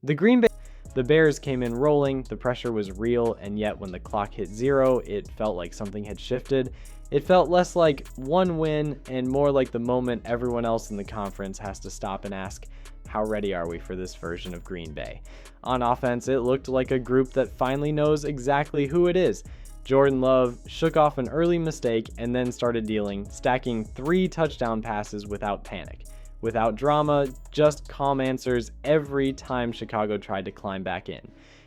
The Bears came in rolling, the pressure was real, and yet when the clock hit 0, it felt like something had shifted. It felt less like one win and more like the moment everyone else in the conference has to stop and ask, how ready are we for this version of Green Bay? On offense, it looked like a group that finally knows exactly who it is. Jordan Love shook off an early mistake and then started dealing, stacking 3 touchdown passes without panic. Without drama, just calm answers every time Chicago tried to climb back in.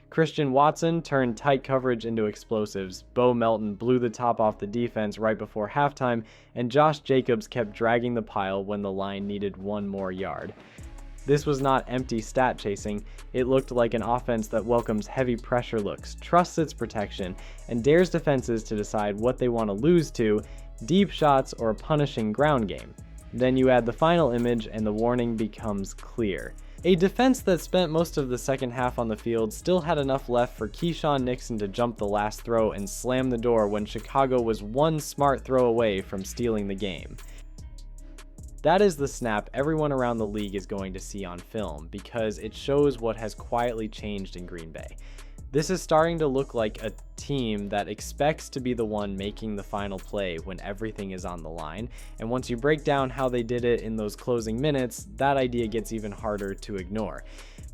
Christian Watson turned tight coverage into explosives, Bo Melton blew the top off the defense right before halftime, and Josh Jacobs kept dragging the pile when the line needed 1 more yard. This was not empty stat chasing, it looked like an offense that welcomes heavy pressure looks, trusts its protection, and dares defenses to decide what they want to lose to, deep shots or a punishing ground game. Then you add the final image and the warning becomes clear. A defense that spent most of the second half on the field still had enough left for Keyshawn Nixon to jump the last throw and slam the door when Chicago was 1 smart throw away from stealing the game. That is the snap everyone around the league is going to see on film because it shows what has quietly changed in Green Bay. This is starting to look like a team that expects to be the one making the final play when everything is on the line, and once you break down how they did it in those closing minutes, that idea gets even harder to ignore.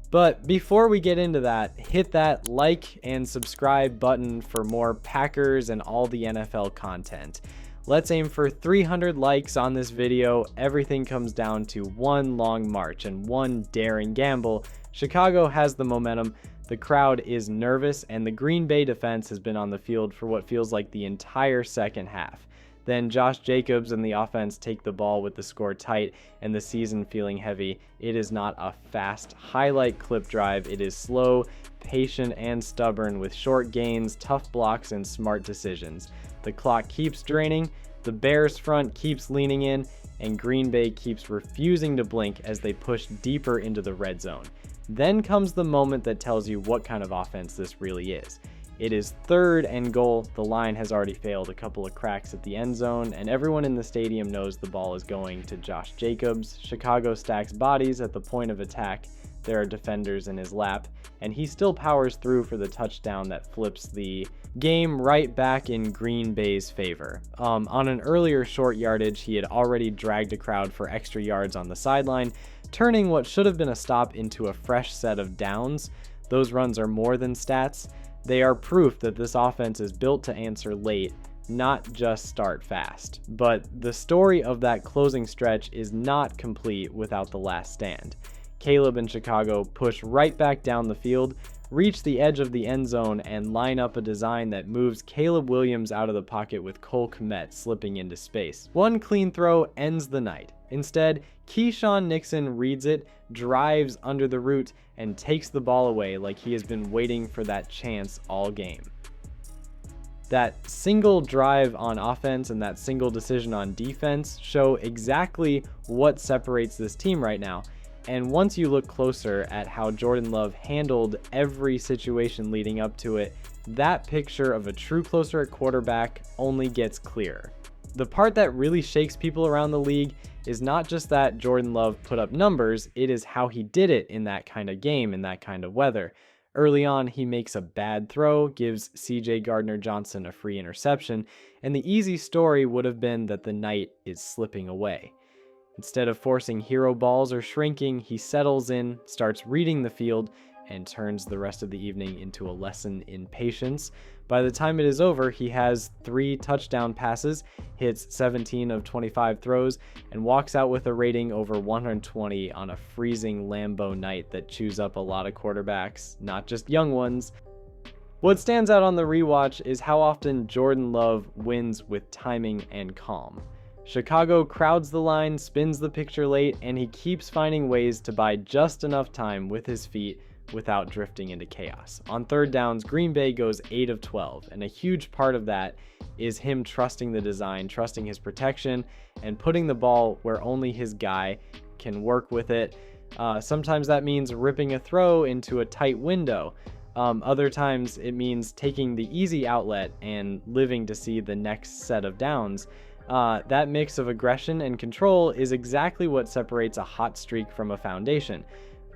But before we get into that, hit that like and subscribe button for more Packers and all the NFL content. Let's aim for 300 likes on this video. Everything comes down to one long march and one daring gamble. Chicago has the momentum. The crowd is nervous, and the Green Bay defense has been on the field for what feels like the entire second half. Then Josh Jacobs and the offense take the ball with the score tight and the season feeling heavy. It is not a fast highlight clip drive. It is slow, patient, and stubborn with short gains, tough blocks, and smart decisions. The clock keeps draining, the Bears front keeps leaning in, and Green Bay keeps refusing to blink as they push deeper into the red zone. Then comes the moment that tells you what kind of offense this really is. It is 3rd and goal. The line has already failed a couple of cracks at the end zone, and everyone in the stadium knows the ball is going to Josh Jacobs. Chicago stacks bodies at the point of attack. There are defenders in his lap, and he still powers through for the touchdown that flips the game right back in Green Bay's favor. On an earlier short yardage, he had already dragged a crowd for extra yards on the sideline, turning what should have been a stop into a fresh set of downs. Those runs are more than stats. They are proof that this offense is built to answer late, not just start fast. But the story of that closing stretch is not complete without the last stand. Caleb and Chicago push right back down the field, reach the edge of the end zone, and line up a design that moves Caleb Williams out of the pocket with Cole Kmet slipping into space. One clean throw ends the night. Instead, Keyshawn Nixon reads it, drives under the root, and takes the ball away like he has been waiting for that chance all game. That single drive on offense and that single decision on defense show exactly what separates this team right now. And once you look closer at how Jordan Love handled every situation leading up to it, that picture of a true closer at quarterback only gets clearer. The part that really shakes people around the league is not just that Jordan Love put up numbers, it is how he did it in that kind of game, in that kind of weather. Early on, he makes a bad throw, gives CJ Gardner-Johnson a free interception, and the easy story would have been that the night is slipping away. Instead of forcing hero balls or shrinking, he settles in, starts reading the field, and turns the rest of the evening into a lesson in patience. By the time it is over, he has 3 touchdown passes, hits 17 of 25 throws, and walks out with a rating over 120 on a freezing Lambeau night that chews up a lot of quarterbacks, not just young ones. What stands out on the rewatch is how often Jordan Love wins with timing and calm. Chicago crowds the line, spins the picture late, and he keeps finding ways to buy just enough time with his feet without drifting into chaos. On 3rd downs, Green Bay goes 8 of 12, and a huge part of that is him trusting the design, trusting his protection, and putting the ball where only his guy can work with it. Sometimes that means ripping a throw into a tight window. Other times it means taking the easy outlet and living to see the next set of downs. That mix of aggression and control is exactly what separates a hot streak from a foundation.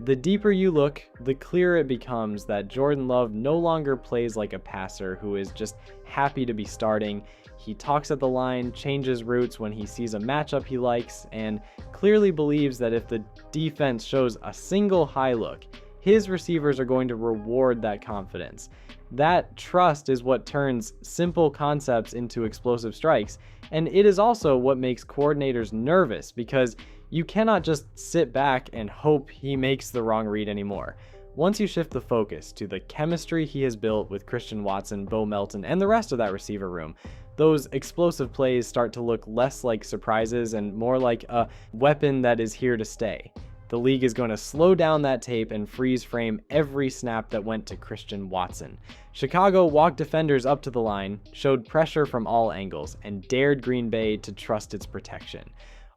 The deeper you look, the clearer it becomes that Jordan Love no longer plays like a passer who is just happy to be starting. He talks at the line, changes routes when he sees a matchup he likes, and clearly believes that if the defense shows a single high look, his receivers are going to reward that confidence. That trust is what turns simple concepts into explosive strikes, and it is also what makes coordinators nervous because you cannot just sit back and hope he makes the wrong read anymore. Once you shift the focus to the chemistry he has built with Christian Watson, Bo Melton, and the rest of that receiver room, those explosive plays start to look less like surprises and more like a weapon that is here to stay. The league is going to slow down that tape and freeze frame every snap that went to Christian Watson. Chicago walked defenders up to the line, showed pressure from all angles, and dared Green Bay to trust its protection.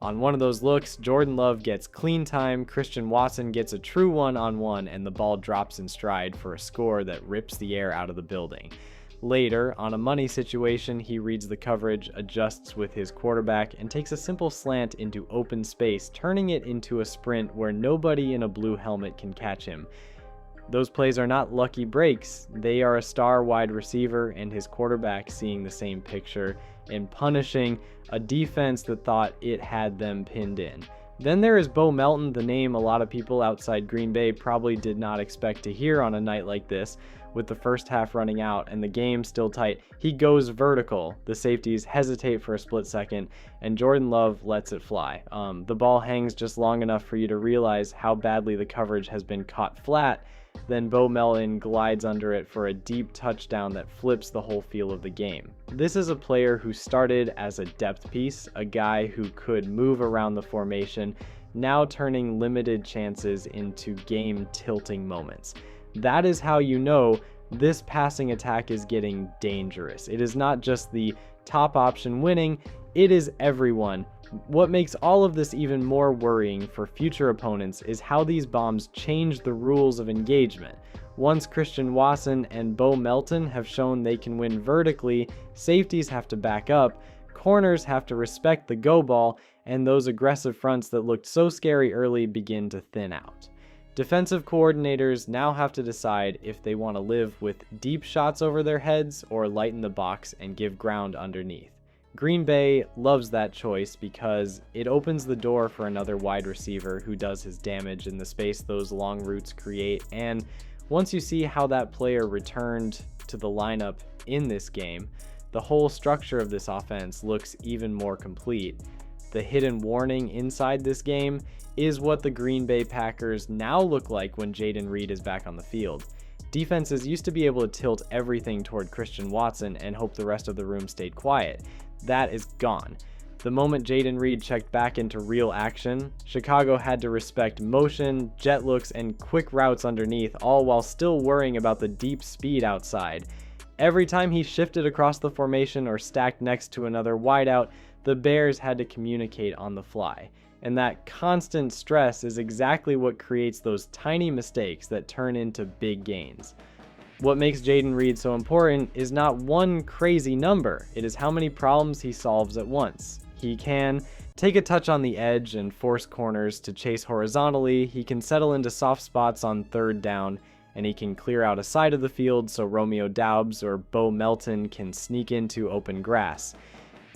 On one of those looks, Jordan Love gets clean time, Christian Watson gets a true one-on-one, and the ball drops in stride for a score that rips the air out of the building. Later, on a money situation, he reads the coverage, adjusts with his quarterback, and takes a simple slant into open space, turning it into a sprint where nobody in a blue helmet can catch him. Those plays are not lucky breaks. They are a star wide receiver and his quarterback seeing the same picture and punishing a defense that thought it had them pinned in. Then there is Bo Melton, the name a lot of people outside Green Bay probably did not expect to hear on a night like this. With the first half running out and the game still tight, he goes vertical. The safeties hesitate for a split second, and Jordan Love lets it fly. The ball hangs just long enough for you to realize how badly the coverage has been caught flat. Then Bo Melton glides under it for a deep touchdown that flips the whole feel of the game. This is a player who started as a depth piece, a guy who could move around the formation, now turning limited chances into game-tilting moments. That is how you know this passing attack is getting dangerous. It is not just the top option winning, it is everyone. What makes all of this even more worrying for future opponents is how these bombs change the rules of engagement. Once Christian Watson and Bo Melton have shown they can win vertically, safeties have to back up, corners have to respect the go ball, and those aggressive fronts that looked so scary early begin to thin out. Defensive coordinators now have to decide if they want to live with deep shots over their heads or lighten the box and give ground underneath. Green Bay loves that choice because it opens the door for another wide receiver who does his damage in the space those long routes create, and once you see how that player returned to the lineup in this game, the whole structure of this offense looks even more complete. The hidden warning inside this game is what the Green Bay Packers now look like when Jaden Reed is back on the field. Defenses used to be able to tilt everything toward Christian Watson and hope the rest of the room stayed quiet. That is gone. The moment Jaden Reed checked back into real action, Chicago had to respect motion, jet looks, and quick routes underneath, all while still worrying about the deep speed outside. Every time he shifted across the formation or stacked next to another wideout, the Bears had to communicate on the fly. And that constant stress is exactly what creates those tiny mistakes that turn into big gains. What makes Jaden Reed so important is not one crazy number, it is how many problems he solves at once. He can take a touch on the edge and force corners to chase horizontally, he can settle into soft spots on third down, and he can clear out a side of the field so Romeo Doubs or Bo Melton can sneak into open grass.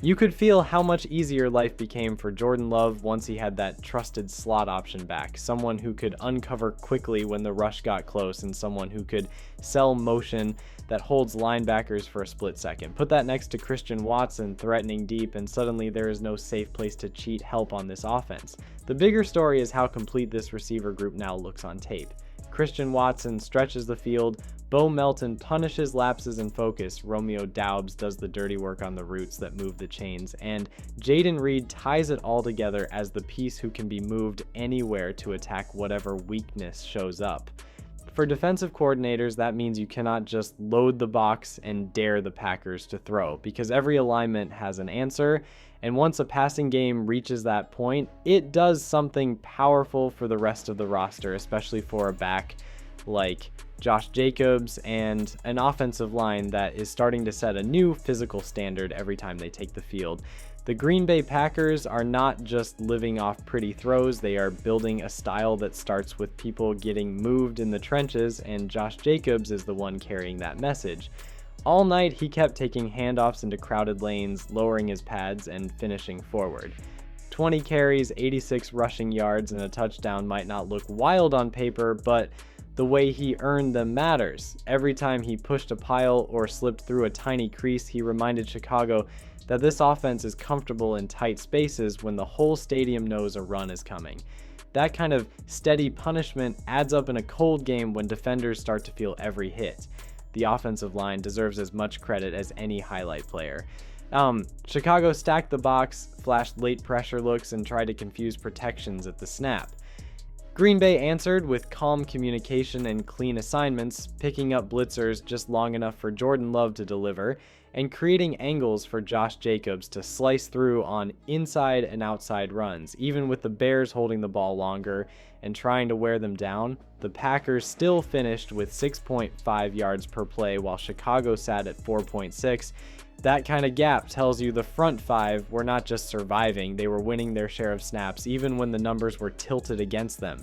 You could feel how much easier life became for Jordan Love once he had that trusted slot option back, someone who could uncover quickly when the rush got close and someone who could sell motion that holds linebackers for a split second. Put that next to Christian Watson threatening deep and suddenly there is no safe place to cheat help on this offense. The bigger story is how complete this receiver group now looks on tape. Christian Watson stretches the field, Bo Melton punishes lapses in focus, Romeo Doubs does the dirty work on the routes that move the chains, and Jaden Reed ties it all together as the piece who can be moved anywhere to attack whatever weakness shows up. For defensive coordinators, that means you cannot just load the box and dare the Packers to throw, because every alignment has an answer, and once a passing game reaches that point, it does something powerful for the rest of the roster, especially for a back like Josh Jacobs and an offensive line that is starting to set a new physical standard every time they take the field. The Green Bay Packers are not just living off pretty throws, they are building a style that starts with people getting moved in the trenches, and Josh Jacobs is the one carrying that message. All night, he kept taking handoffs into crowded lanes, lowering his pads, and finishing forward. 20 carries, 86 rushing yards, and a touchdown might not look wild on paper, but the way he earned them matters. Every time he pushed a pile or slipped through a tiny crease, he reminded Chicago that this offense is comfortable in tight spaces when the whole stadium knows a run is coming. That kind of steady punishment adds up in a cold game when defenders start to feel every hit. The offensive line deserves as much credit as any highlight player. Chicago stacked the box, flashed late pressure looks, and tried to confuse protections at the snap. Green Bay answered with calm communication and clean assignments, picking up blitzers just long enough for Jordan Love to deliver, and creating angles for Josh Jacobs to slice through on inside and outside runs. Even with the Bears holding the ball longer and trying to wear them down, the Packers still finished with 6.5 yards per play while Chicago sat at 4.6. That kind of gap tells you the front five were not just surviving, they were winning their share of snaps even when the numbers were tilted against them.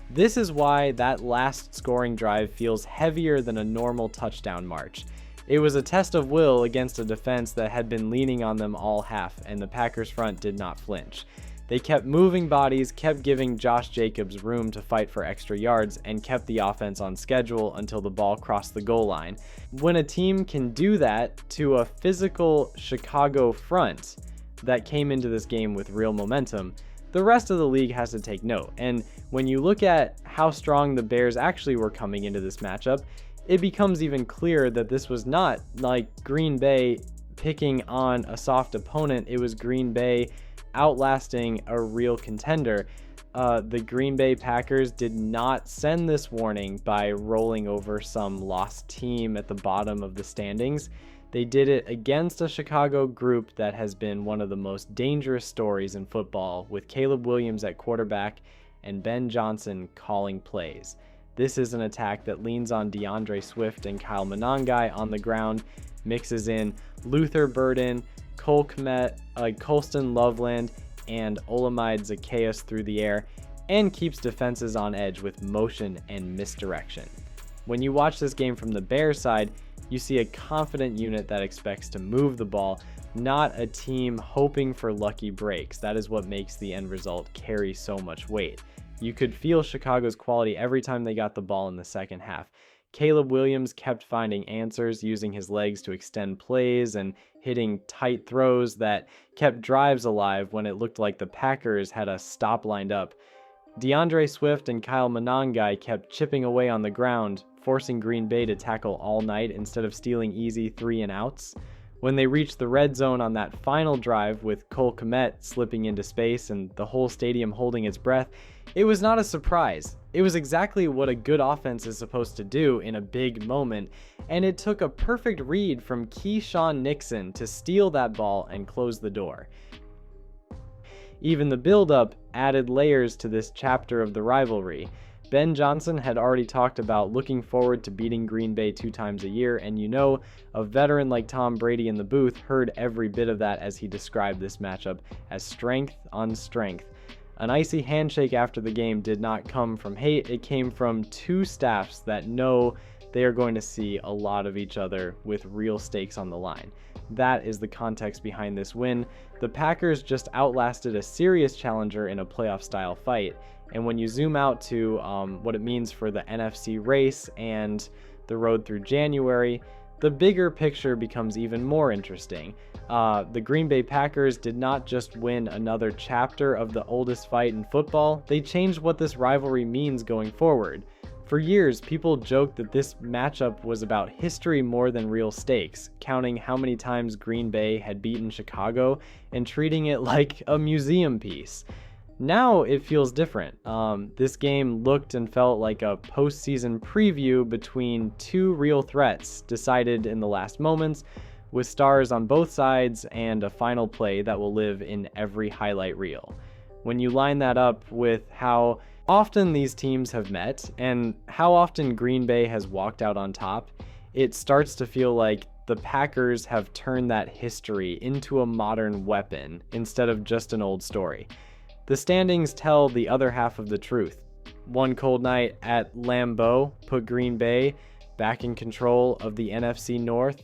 This is why that last scoring drive feels heavier than a normal touchdown march. It was a test of will against a defense that had been leaning on them all half, and the Packers front did not flinch. They kept moving bodies, kept giving Josh Jacobs room to fight for extra yards, and kept the offense on schedule until the ball crossed the goal line. When a team can do that to a physical Chicago front that came into this game with real momentum, the rest of the league has to take note. And when you look at how strong the Bears actually were coming into this matchup, it becomes even clearer that this was not like Green Bay picking on a soft opponent. It was Green Bay outlasting a real contender. The Green Bay Packers did not send this warning by rolling over some lost team at the bottom of the standings. They did it against a Chicago group that has been one of the most dangerous stories in football, with Caleb Williams at quarterback and Ben Johnson calling plays. This is an attack that leans on DeAndre Swift and Kyle Monangai on the ground, mixes in Luther Burden, Cole Kmet, Colston Loveland, and Olamide Zacchaeus through the air, and keeps defenses on edge with motion and misdirection. When you watch this game from the Bears side, you see a confident unit that expects to move the ball, not a team hoping for lucky breaks. That is what makes the end result carry so much weight. You could feel Chicago's quality every time they got the ball in the second half. Caleb Williams kept finding answers, using his legs to extend plays and hitting tight throws that kept drives alive when it looked like the Packers had a stop lined up. DeAndre Swift and Kyle Monangai kept chipping away on the ground, forcing Green Bay to tackle all night instead of stealing easy 3-and-outs. When they reached the red zone on that final drive with Cole Kmet slipping into space and the whole stadium holding its breath, it was not a surprise. It was exactly what a good offense is supposed to do in a big moment, and it took a perfect read from Keyshawn Nixon to steal that ball and close the door. Even the build-up added layers to this chapter of the rivalry. Ben Johnson had already talked about looking forward to beating Green Bay 2 times a year, and a veteran like Tom Brady in the booth heard every bit of that as he described this matchup as strength on strength. An icy handshake after the game did not come from hate, it came from two staffs that know they are going to see a lot of each other with real stakes on the line. That is the context behind this win. The Packers just outlasted a serious challenger in a playoff-style fight, and when you zoom out to what it means for the NFC race and the road through January, the bigger picture becomes even more interesting. The Green Bay Packers did not just win another chapter of the oldest fight in football, they changed what this rivalry means going forward. For years, people joked that this matchup was about history more than real stakes, counting how many times Green Bay had beaten Chicago and treating it like a museum piece. Now it feels different. This game looked and felt like a postseason preview between two real threats decided in the last moments, with stars on both sides and a final play that will live in every highlight reel. When you line that up with how often these teams have met and how often Green Bay has walked out on top, it starts to feel like the Packers have turned that history into a modern weapon instead of just an old story. The standings tell the other half of the truth. One cold night at Lambeau put Green Bay back in control of the NFC North,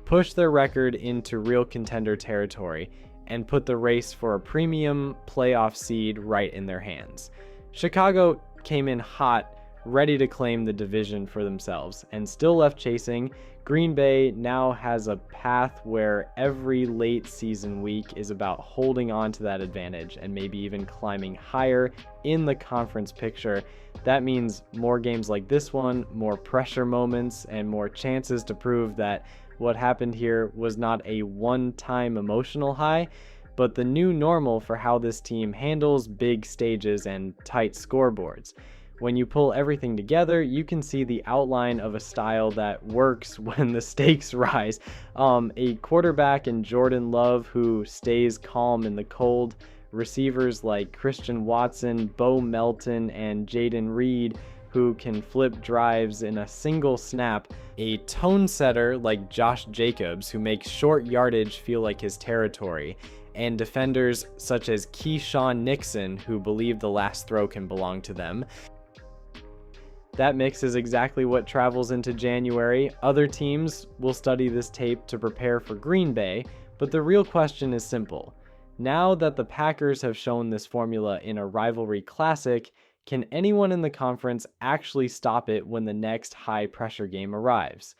pushed their record into real contender territory, and put the race for a premium playoff seed right in their hands. Chicago came in hot, ready to claim the division for themselves, and still left chasing. Green Bay now has a path where every late season week is about holding on to that advantage and maybe even climbing higher in the conference picture. That means more games like this one, more pressure moments, and more chances to prove that what happened here was not a one-time emotional high, but the new normal for how this team handles big stages and tight scoreboards. When you pull everything together, you can see the outline of a style that works when the stakes rise. A quarterback in Jordan Love who stays calm in the cold, receivers like Christian Watson, Bo Melton, and Jaden Reed who can flip drives in a single snap, a tone setter like Josh Jacobs who makes short yardage feel like his territory, and defenders such as Keyshawn Nixon who believe the last throw can belong to them. That mix is exactly what travels into January. Other teams will study this tape to prepare for Green Bay, but the real question is simple. Now that the Packers have shown this formula in a rivalry classic, can anyone in the conference actually stop it when the next high-pressure game arrives?